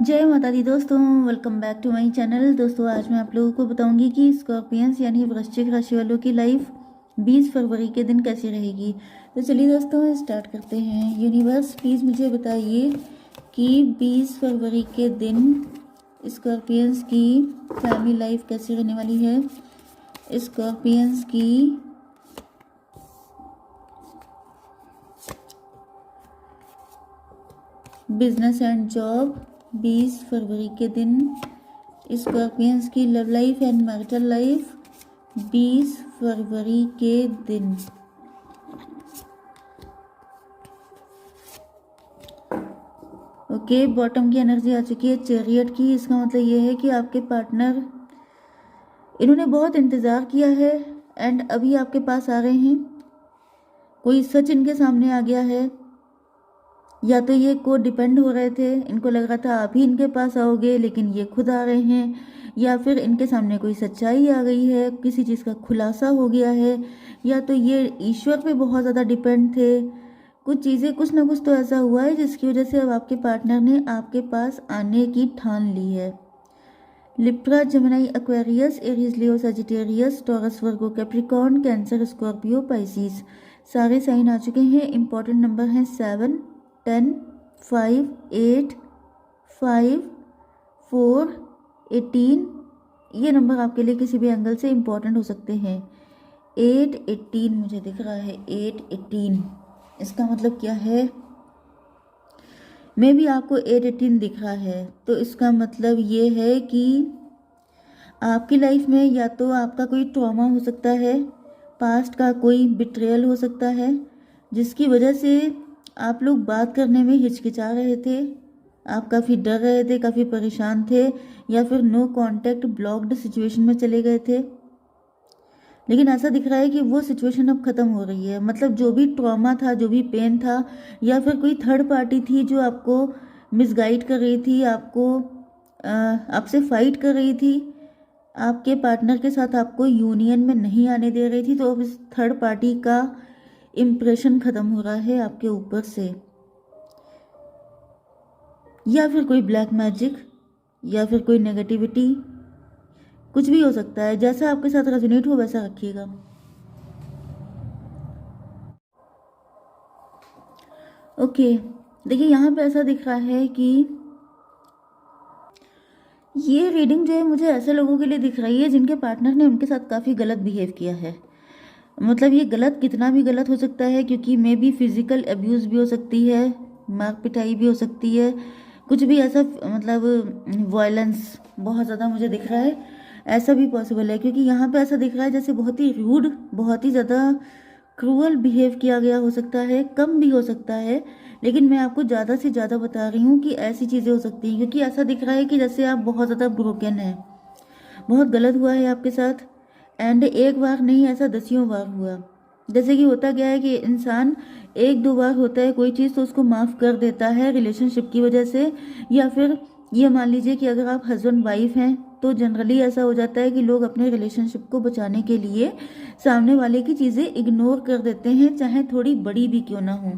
जय माता दी दोस्तों, welcome back to my channel. दोस्तों आज मैं आप लोगों को बताऊंगी कि स्कॉर्पियंस यानी वृश्चिक राशि वालों की लाइफ 20 फरवरी के दिन कैसी रहेगी। तो चलिए दोस्तों स्टार्ट करते हैं। यूनिवर्स प्लीज़ मुझे बताइए कि 20 फरवरी के दिन स्कॉर्पियंस की फैमिली लाइफ कैसी रहने वाली है। स्कॉर्पियंस की बिजनेस एंड जॉब 20 फरवरी के दिन। स्कॉर्पियंस की love life and marital life 20 फरवरी के दिन। ओके, बॉटम की एनर्जी आ चुकी है चैरियट की। इसका मतलब ये है कि आपके पार्टनर, इन्होंने बहुत इंतज़ार किया है एंड अभी आपके पास आ रहे हैं। कोई सच इनके सामने आ गया है, या तो ये को डिपेंड हो रहे थे, इनको लग रहा था आप ही इनके पास आओगे लेकिन ये खुद आ रहे हैं, या फिर इनके सामने कोई सच्चाई आ गई है, किसी चीज़ का खुलासा हो गया है, या तो ये ईश्वर पे बहुत ज़्यादा डिपेंड थे। कुछ चीज़ें, कुछ ना कुछ तो ऐसा हुआ है जिसकी वजह से अब आपके पार्टनर ने आपके पास आने की ठान ली है। लिब्रा, जेमिनी, एक्वेरियस, एरीज, लियो, सजिटेरियस, टॉरस, वर्गो, कैप्रिकॉर्न, कैंसर, स्कॉर्पियो, पाइसिस, सारे साइन आ चुके हैं। इंपॉर्टेंट नंबर हैं 7, 10, 5, 8, 5, 4, 18। ये नंबर आपके लिए किसी भी एंगल से इम्पोर्टेंट हो सकते हैं। 8, 18 मुझे दिख रहा है। 8, 18 इसका मतलब क्या है? मे भी आपको 8, 18 दिख रहा है, तो इसका मतलब ये है कि आपकी लाइफ में या तो आपका कोई ट्रॉमा हो सकता है, पास्ट का कोई बिट्रेयल हो सकता है, जिसकी वजह से आप लोग बात करने में हिचकिचा रहे थे, आप काफ़ी डर रहे थे, काफ़ी परेशान थे, या फिर नो कांटेक्ट ब्लॉक्ड सिचुएशन में चले गए थे। लेकिन ऐसा दिख रहा है कि वो सिचुएशन अब ख़त्म हो रही है। मतलब जो भी ट्रॉमा था, जो भी पेन था, या फिर कोई थर्ड पार्टी थी जो आपको मिसगाइड कर रही थी, आपसे फाइट कर रही थी, आपके पार्टनर के साथ आपको यूनियन में नहीं आने दे रही थी, तो अब इस थर्ड पार्टी का इम्प्रेशन ख़त्म हो रहा है आपके ऊपर से। या फिर कोई ब्लैक मैजिक, या फिर कोई नेगेटिविटी, कुछ भी हो सकता है। जैसा आपके साथ रेजोनेट हो वैसा रखिएगा। ओके, देखिए यहाँ पे ऐसा दिख रहा है कि ये रीडिंग जो है मुझे ऐसे लोगों के लिए दिख रही है जिनके पार्टनर ने उनके साथ काफ़ी गलत बिहेव किया है। मतलब ये गलत कितना भी गलत हो सकता है, क्योंकि मे बी फिजिकल अब्यूज़ भी हो सकती है, मार पिटाई भी हो सकती है, कुछ भी ऐसा, मतलब वायलेंस बहुत ज़्यादा मुझे दिख रहा है, ऐसा भी पॉसिबल है। क्योंकि यहाँ पे ऐसा दिख रहा है जैसे बहुत ही रूड, बहुत ही ज़्यादा क्रूअल बिहेव किया गया हो सकता है, कम भी हो सकता है, लेकिन मैं आपको ज़्यादा से ज़्यादा बता रही हूँ कि ऐसी चीज़ें हो सकती हैं। क्योंकि ऐसा दिख रहा है कि जैसे आप बहुत ज़्यादा ब्रोकन है, बहुत गलत हुआ है आपके साथ, एंड एक बार नहीं, ऐसा दसियों बार हुआ। जैसे कि होता क्या है कि इंसान एक दो बार होता है कोई चीज़ तो उसको माफ़ कर देता है रिलेशनशिप की वजह से, या फिर ये मान लीजिए कि अगर आप हस्बैंड वाइफ हैं तो जनरली ऐसा हो जाता है कि लोग अपने रिलेशनशिप को बचाने के लिए सामने वाले की चीज़ें इग्नोर कर देते हैं, चाहे थोड़ी बड़ी भी क्यों ना हो।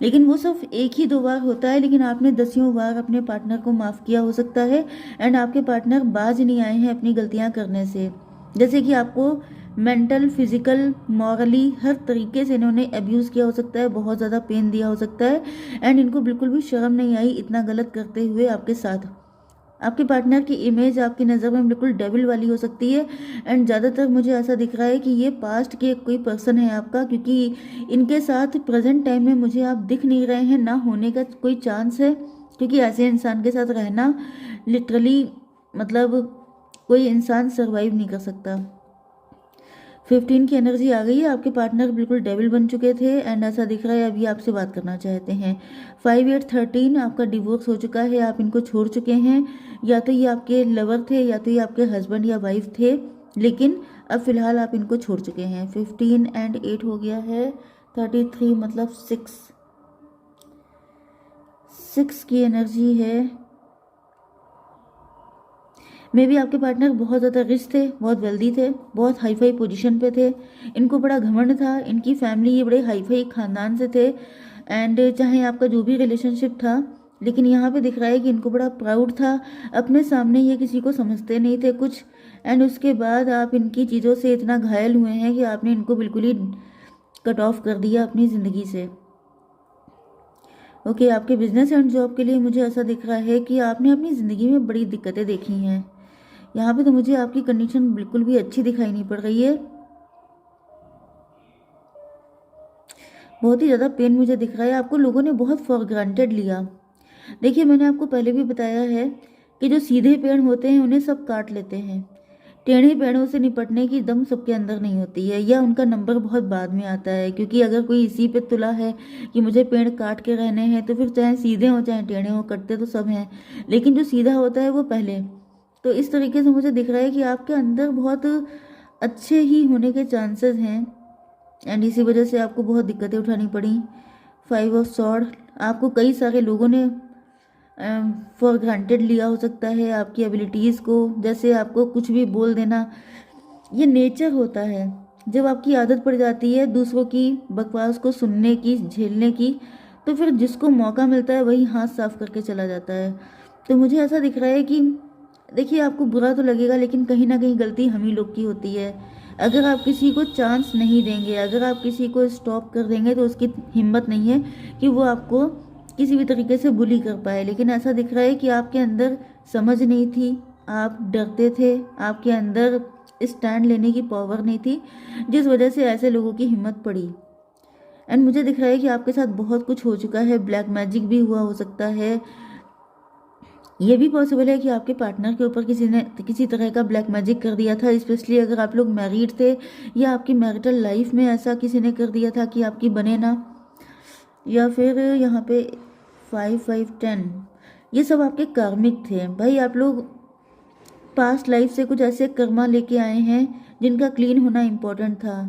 लेकिन वो सिर्फ एक ही दो बार होता है, लेकिन आपने दसियों बार अपने पार्टनर को माफ़ किया हो सकता है, एंड आपके पार्टनर बाज नहीं आए हैं अपनी गलतियां करने से। जैसे कि आपको मेंटल, फिजिकल, मॉरली हर तरीके से इन्होंने अब्यूज़ किया हो सकता है, बहुत ज़्यादा पेन दिया हो सकता है, एंड इनको बिल्कुल भी शर्म नहीं आई इतना गलत करते हुए आपके साथ। आपके पार्टनर की इमेज आपकी नज़र में बिल्कुल डेविल वाली हो सकती है, एंड ज़्यादातर मुझे ऐसा दिख रहा है कि ये पास्ट के कोई पर्सन है आपका, क्योंकि इनके साथ प्रेजेंट टाइम में मुझे आप दिख नहीं रहे हैं, ना होने का कोई चांस है। क्योंकि ऐसे इंसान के साथ रहना लिटरली, मतलब कोई इंसान सर्वाइव नहीं कर सकता। 15 की एनर्जी आ गई है, आपके पार्टनर बिल्कुल डेविल बन चुके थे, एंड ऐसा दिख रहा है अभी आपसे बात करना चाहते हैं। 5, 8, 13 आपका डिवोर्स हो चुका है, आप इनको छोड़ चुके हैं, या तो ये आपके लवर थे या तो ये आपके हस्बैंड या वाइफ थे, लेकिन अब फिलहाल आप इनको छोड़ चुके हैं। 15 एंड 8 हो गया है, 33 मतलब 6 की एनर्जी है। मे भी आपके पार्टनर बहुत ज़्यादा रिच थे, बहुत वेल्दी थे, बहुत हाई फाई पोजीशन पे थे, इनको बड़ा घमंड था, इनकी फैमिली ये बड़े हाई फाई खानदान से थे, एंड चाहे आपका जो भी रिलेशनशिप था लेकिन यहाँ पे दिख रहा है कि इनको बड़ा प्राउड था, अपने सामने ये किसी को समझते नहीं थे कुछ, एंड उसके बाद आप इनकी चीज़ों से इतना घायल हुए हैं कि आपने इनको बिल्कुल ही कट ऑफ कर दिया अपनी ज़िंदगी से। ओके, आपके बिजनेस एंड जॉब के लिए मुझे ऐसा दिख रहा है कि आपने अपनी ज़िंदगी में बड़ी दिक्कतें देखी हैं। यहाँ पे तो मुझे आपकी कंडीशन बिल्कुल भी अच्छी दिखाई नहीं पड़ रही है, बहुत ही ज़्यादा पेन मुझे दिख रहा है। आपको लोगों ने बहुत फॉर ग्रांटेड लिया। देखिए, मैंने आपको पहले भी बताया है कि जो सीधे पेड़ होते हैं उन्हें सब काट लेते हैं, टेढ़े पेड़ों से निपटने की दम सबके अंदर नहीं होती है, या उनका नंबर बहुत बाद में आता है। क्योंकि अगर कोई इसी पे तुला है कि मुझे पेड़ काट के रहने हैं, तो फिर चाहे सीधे हों चाहे टेढ़े हों, कटते तो सब हैं, लेकिन जो सीधा होता है वो पहले। तो इस तरीके से मुझे दिख रहा है कि आपके अंदर बहुत अच्छे ही होने के चांसेस हैं, एंड इसी वजह से आपको बहुत दिक्कतें उठानी पड़ी। 5 ऑफ सॉर्ड, आपको कई सारे लोगों ने फॉर ग्रांटेड लिया हो सकता है आपकी एबिलिटीज़ को, जैसे आपको कुछ भी बोल देना। ये नेचर होता है, जब आपकी आदत पड़ जाती है दूसरों की बकवास को सुनने की, झेलने की, तो फिर जिसको मौका मिलता है वही हाथ साफ करके चला जाता है। तो मुझे ऐसा दिख रहा है कि देखिए, आपको बुरा तो लगेगा, लेकिन कहीं ना कहीं गलती हम ही लोग की होती है। अगर आप किसी को चांस नहीं देंगे, अगर आप किसी को स्टॉप कर देंगे, तो उसकी हिम्मत नहीं है कि वो आपको किसी भी तरीके से बुली कर पाए। लेकिन ऐसा दिख रहा है कि आपके अंदर समझ नहीं थी, आप डरते थे, आपके अंदर स्टैंड लेने की पावर नहीं थी, जिस वजह से ऐसे लोगों की हिम्मत पड़ी। एंड मुझे दिख रहा है कि आपके साथ बहुत कुछ हो चुका है, ब्लैक मैजिक भी हुआ हो सकता है। ये भी पॉसिबल है कि आपके पार्टनर के ऊपर किसी ने किसी तरह का ब्लैक मैजिक कर दिया था, स्पेशली अगर आप लोग मैरिड थे, या आपकी मैरिटल लाइफ में ऐसा किसी ने कर दिया था कि आपकी बने ना। या फिर यहाँ पे 5 5 10, ये सब आपके कार्मिक थे भाई। आप लोग पास्ट लाइफ से कुछ ऐसे कर्मा लेके आए हैं जिनका क्लीन होना इम्पोर्टेंट था।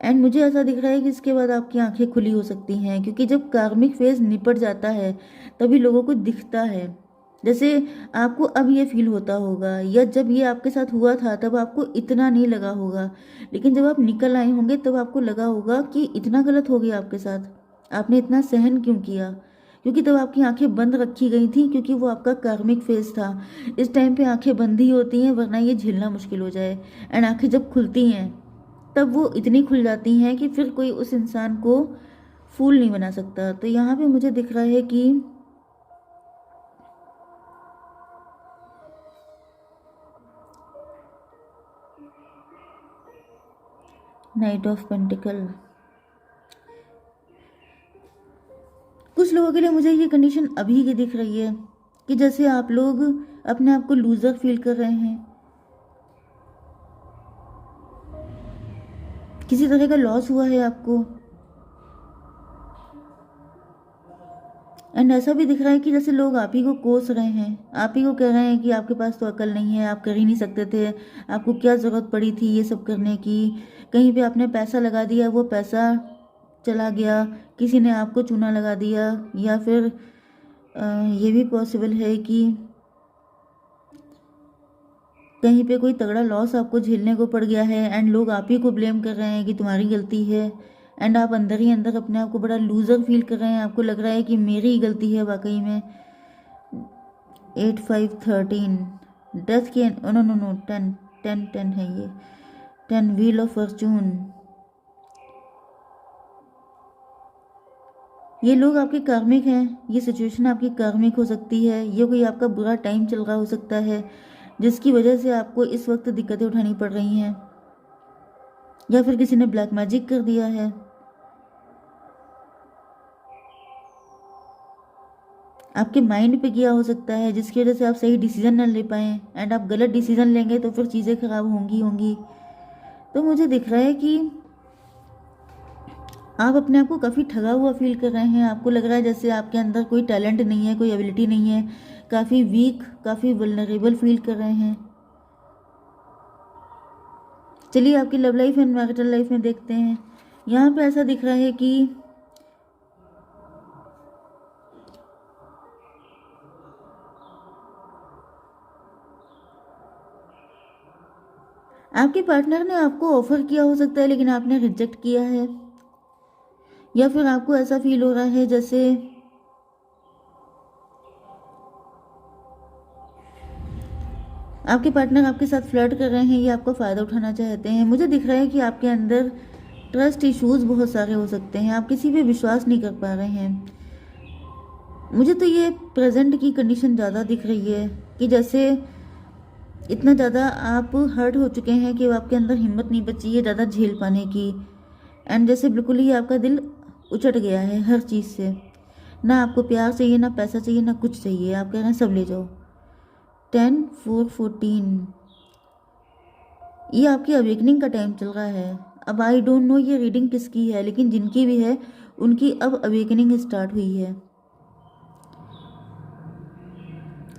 एंड मुझे ऐसा दिख रहा है कि इसके बाद आपकी आंखें खुली हो सकती हैं, क्योंकि जब कार्मिक फेज निपट जाता है तभी लोगों को दिखता है। जैसे आपको अब ये फील होता होगा, या जब ये आपके साथ हुआ था तब आपको इतना नहीं लगा होगा, लेकिन जब आप निकल आए होंगे तब आपको लगा होगा कि इतना गलत हो गया आपके साथ, आपने इतना सहन क्यों किया। क्योंकि तब आपकी आंखें बंद रखी गई थी, क्योंकि वो आपका कार्मिक फेज था। इस टाइम पे आंखें बंद ही होती हैं, वरना ये झेलना मुश्किल हो जाए। एंड आंखें जब खुलती हैं तब वो इतनी खुल जाती हैं कि फिर कोई उस इंसान को फूल नहीं बना सकता। तो यहाँ पे मुझे दिख रहा है कि नाइट ऑफ पेंटिकल, कुछ लोगों के लिए मुझे ये कंडीशन अभी की दिख रही है कि जैसे आप लोग अपने आप को लूजर फील कर रहे हैं, किसी तरह का लॉस हुआ है आपको। एंड ऐसा भी दिख रहा है कि जैसे लोग आप ही को कोस रहे हैं, आप ही को कह रहे हैं कि आपके पास तो अकल नहीं है, आप कर ही नहीं सकते थे, आपको क्या ज़रूरत पड़ी थी ये सब करने की। कहीं पे आपने पैसा लगा दिया, वो पैसा चला गया, किसी ने आपको चूना लगा दिया, या फिर ये भी पॉसिबल है कि कहीं पे कोई तगड़ा लॉस आपको झेलने को पड़ गया है, एंड लोग आप ही को ब्लेम कर रहे हैं कि तुम्हारी गलती है। एंड आप अंदर ही अंदर अपने आप को बड़ा लूजर फील कर रहे हैं, आपको लग रहा है कि मेरी ही गलती है वाकई में। 8 5 13, डेथ की, नो नो नो, 10 10 10 है ये, 10 व्हील ऑफ फॉर्चून। ये लोग आपके कार्मिक हैं, ये सिचुएशन आपकी कार्मिक हो सकती है, ये कोई आपका बुरा टाइम चल रहा हो सकता है जिसकी वजह से आपको इस वक्त दिक्कतें उठानी पड़ रही हैं, या फिर किसी ने ब्लैक मैजिक कर दिया है। आपके माइंड पे किया हो सकता है, जिसकी वजह से आप सही डिसीजन न ले पाएँ, एंड आप गलत डिसीजन लेंगे तो फिर चीज़ें खराब होंगी होंगी। तो मुझे दिख रहा है कि आप अपने आप को काफ़ी ठगा हुआ फील कर रहे हैं, आपको लग रहा है जैसे आपके अंदर कोई टैलेंट नहीं है, कोई एबिलिटी नहीं है, काफ़ी वीक, काफ़ी वल्नरेबल फील कर रहे हैं। चलिए आपकी love life and marital life में देखते हैं। यहाँ पे ऐसा दिख रहा है कि आपके पार्टनर ने आपको ऑफर किया हो सकता है, लेकिन आपने रिजेक्ट किया है, या फिर आपको ऐसा फील हो रहा है जैसे आपके पार्टनर आपके साथ फ्लर्ट कर रहे हैं, ये आपका फ़ायदा उठाना चाहते हैं। मुझे दिख रहा है कि आपके अंदर ट्रस्ट इश्यूज़ बहुत सारे हो सकते हैं, आप किसी पे विश्वास नहीं कर पा रहे हैं। मुझे तो ये प्रेजेंट की कंडीशन ज़्यादा दिख रही है कि जैसे इतना ज़्यादा आप हर्ट हो चुके हैं कि आपके अंदर हिम्मत नहीं बची है ज़्यादा झेल पाने की। एंड जैसे बिल्कुल ही आपका दिल उचट गया है हर चीज़ से, ना आपको प्यार चाहिए, ना पैसा चाहिए, ना कुछ चाहिए। आप कह रहे हैं सब ले जाओ। 10 4 14, ये आपकी अवेकनिंग का टाइम चल रहा है। अब आई डोंट नो ये रीडिंग किसकी है, लेकिन जिनकी भी है उनकी अब अवेकनिंग स्टार्ट हुई है।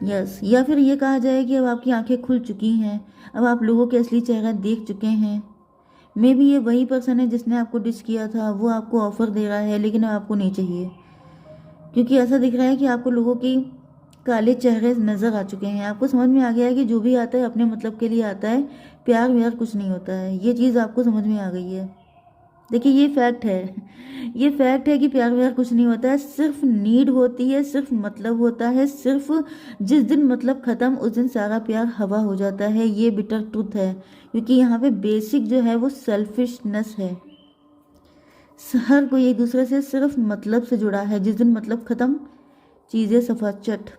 यस, या फिर ये कहा जाए कि अब आपकी आंखें खुल चुकी हैं, अब आप लोगों के असली चेहरा देख चुके हैं। मे बी ये वही पर्सन है जिसने आपको डिच किया था, वो आपको ऑफर दे रहा है लेकिन अब आपको नहीं चाहिए, क्योंकि ऐसा दिख रहा है कि आपको लोगों की काले चेहरे नज़र आ चुके हैं। आपको समझ में आ गया है कि जो भी आता है अपने मतलब के लिए आता है, प्यार व्यार कुछ नहीं होता है। ये चीज़ आपको समझ में आ गई है। देखिए ये फैक्ट है, ये फैक्ट है कि प्यार व्यार कुछ नहीं होता है, सिर्फ नीड होती है, सिर्फ मतलब होता है। सिर्फ जिस दिन मतलब ख़त्म उस दिन सारा प्यार हवा हो जाता है। ये बिटर ट्रुथ है, क्योंकि यहाँ पे बेसिक जो है वो सेल्फिशनेस है। हर कोई एक दूसरे से सिर्फ मतलब से जुड़ा है, जिस दिन मतलब ख़त्म चीज़ें सफाचट।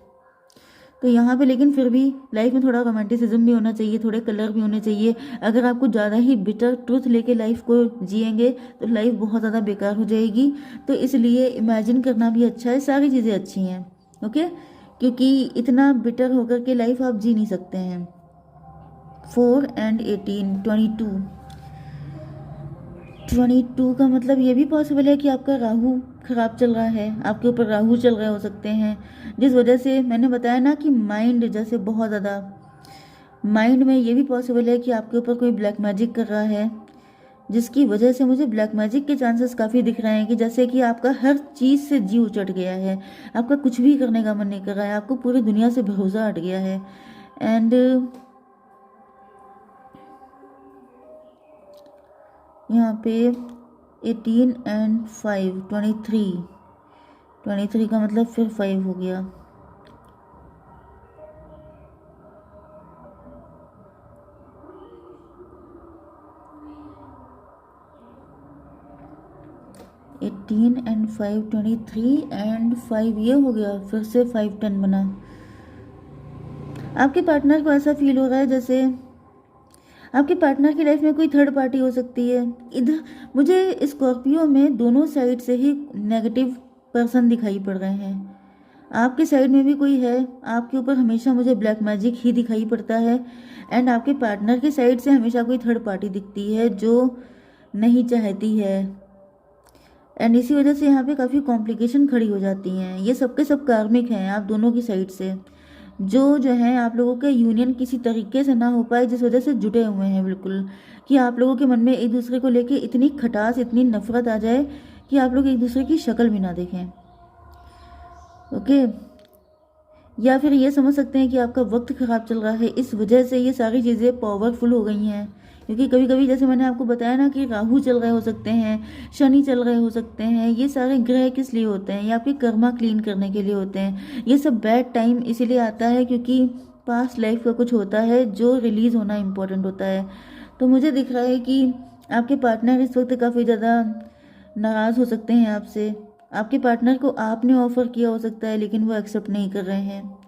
तो यहाँ पे लेकिन फिर भी लाइफ में थोड़ा रोमांटिसिज्म भी होना चाहिए, थोड़े कलर भी होने चाहिए। अगर आपको ज़्यादा ही बिटर ट्रूथ लेके लाइफ को जिएंगे तो लाइफ बहुत ज़्यादा बेकार हो जाएगी। तो इसलिए इमेजिन करना भी अच्छा है, सारी चीज़ें अच्छी हैं। ओके, क्योंकि इतना बिटर होकर के लाइफ आप जी नहीं सकते हैं। 4 and 18 22, 22 का मतलब ये भी पॉसिबल है कि आपका राहु खराब चल रहा है, आपके ऊपर राहु चल रहे हो सकते हैं, जिस वजह से मैंने बताया ना कि माइंड जैसे बहुत ज़्यादा माइंड में ये भी पॉसिबल है कि आपके ऊपर कोई ब्लैक मैजिक कर रहा है, जिसकी वजह से मुझे ब्लैक मैजिक के चांसेस काफ़ी दिख रहे हैं कि जैसे कि आपका हर चीज़ से जी उचट गया है, आपका कुछ भी करने का मन नहीं कर रहा है, आपको पूरी दुनिया से भरोसा हट गया है। एंड यहाँ पे 18 and 5 23, 23 का मतलब फिर 5 हो गया। एटीन एंड 5 23 एंड 5 ये हो गया, फिर से 5 10 बना। आपके पार्टनर को ऐसा फील हो रहा है जैसे आपके पार्टनर की लाइफ में कोई थर्ड पार्टी हो सकती है। इधर मुझे स्कॉर्पियो में दोनों साइड से ही नेगेटिव पर्सन दिखाई पड़ रहे हैं। आपके साइड में भी कोई है, आपके ऊपर हमेशा मुझे ब्लैक मैजिक ही दिखाई पड़ता है। एंड आपके पार्टनर की साइड से हमेशा कोई थर्ड पार्टी दिखती है जो नहीं चाहती है। एंड इसी वजह से यहाँ पे काफ़ी कॉम्प्लिकेशन खड़ी हो जाती हैं। ये सबके सब कार्मिक हैं आप दोनों की साइड से, जो है आप लोगों के यूनियन किसी तरीके से ना हो पाए, जिस वजह से जुटे हुए हैं बिल्कुल, कि आप लोगों के मन में एक दूसरे को लेके इतनी खटास, इतनी नफरत आ जाए कि आप लोग एक दूसरे की शक्ल भी ना देखें। ओके, या फिर ये समझ सकते हैं कि आपका वक्त ख़राब चल रहा है, इस वजह से ये सारी चीज़ें पावरफुल हो गई हैं। क्योंकि कभी कभी जैसे मैंने आपको बताया ना कि राहु चल रहे हो सकते हैं, शनि चल रहे हो सकते हैं, ये सारे ग्रह किस लिए होते हैं? ये आपके कर्मा क्लीन करने के लिए होते हैं। ये सब बैड टाइम इसीलिए आता है क्योंकि पास्ट लाइफ का कुछ होता है जो रिलीज़ होना इम्पोर्टेंट होता है। तो मुझे दिख रहा है कि आपके पार्टनर इस वक्त काफ़ी ज़्यादा नाराज़ हो सकते हैं आपसे। आपके पार्टनर को आपने ऑफ़र किया हो सकता है लेकिन वो एक्सेप्ट नहीं कर रहे हैं,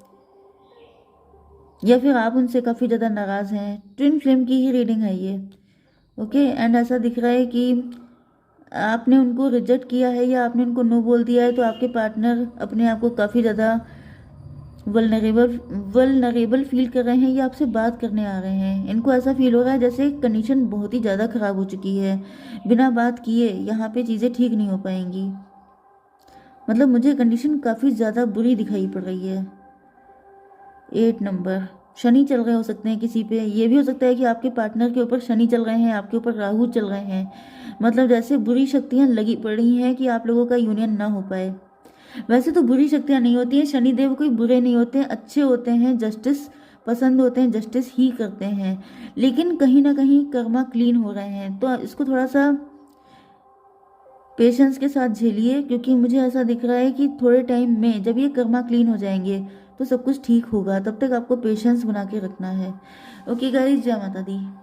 या फिर आप उनसे काफ़ी ज़्यादा नाराज़ हैं। ट्विन फ्लेम की ही रीडिंग है ये। ओके, एंड ऐसा दिख रहा है कि आपने उनको रिजेक्ट किया है या आपने उनको नो बोल दिया है, तो आपके पार्टनर अपने आप को काफ़ी ज़्यादा वल्नरेबल फील कर रहे हैं या आपसे बात करने आ रहे हैं। इनको ऐसा फील हो रहा है जैसे कंडीशन बहुत ही ज़्यादा ख़राब हो चुकी है, बिना बात किए यहाँ पे चीज़ें ठीक नहीं हो पाएंगी। मतलब मुझे कंडीशन काफ़ी ज़्यादा बुरी दिखाई पड़ रही है। 8 नंबर, शनि चल रहे हो सकते हैं किसी पे। ये भी हो सकता है कि आपके पार्टनर के ऊपर शनि चल रहे हैं, आपके ऊपर राहु चल रहे हैं। मतलब जैसे बुरी शक्तियाँ लगी पड़ रही हैं कि आप लोगों का यूनियन ना हो पाए। वैसे तो बुरी शक्तियाँ नहीं होती हैं, शनिदेव कोई बुरे नहीं होते हैं, अच्छे होते हैं, जस्टिस पसंद होते हैं, जस्टिस ही करते हैं। लेकिन कहीं ना कहीं कर्मा क्लीन हो रहे हैं, तो इसको थोड़ा सा पेशेंस के साथ झेलिए, क्योंकि मुझे ऐसा दिख रहा है कि थोड़े टाइम में जब ये कर्मा क्लीन हो जाएंगे तो सब कुछ ठीक होगा। तब तक आपको पेशेंस बना के रखना है। ओके गाइस, जय माता दी।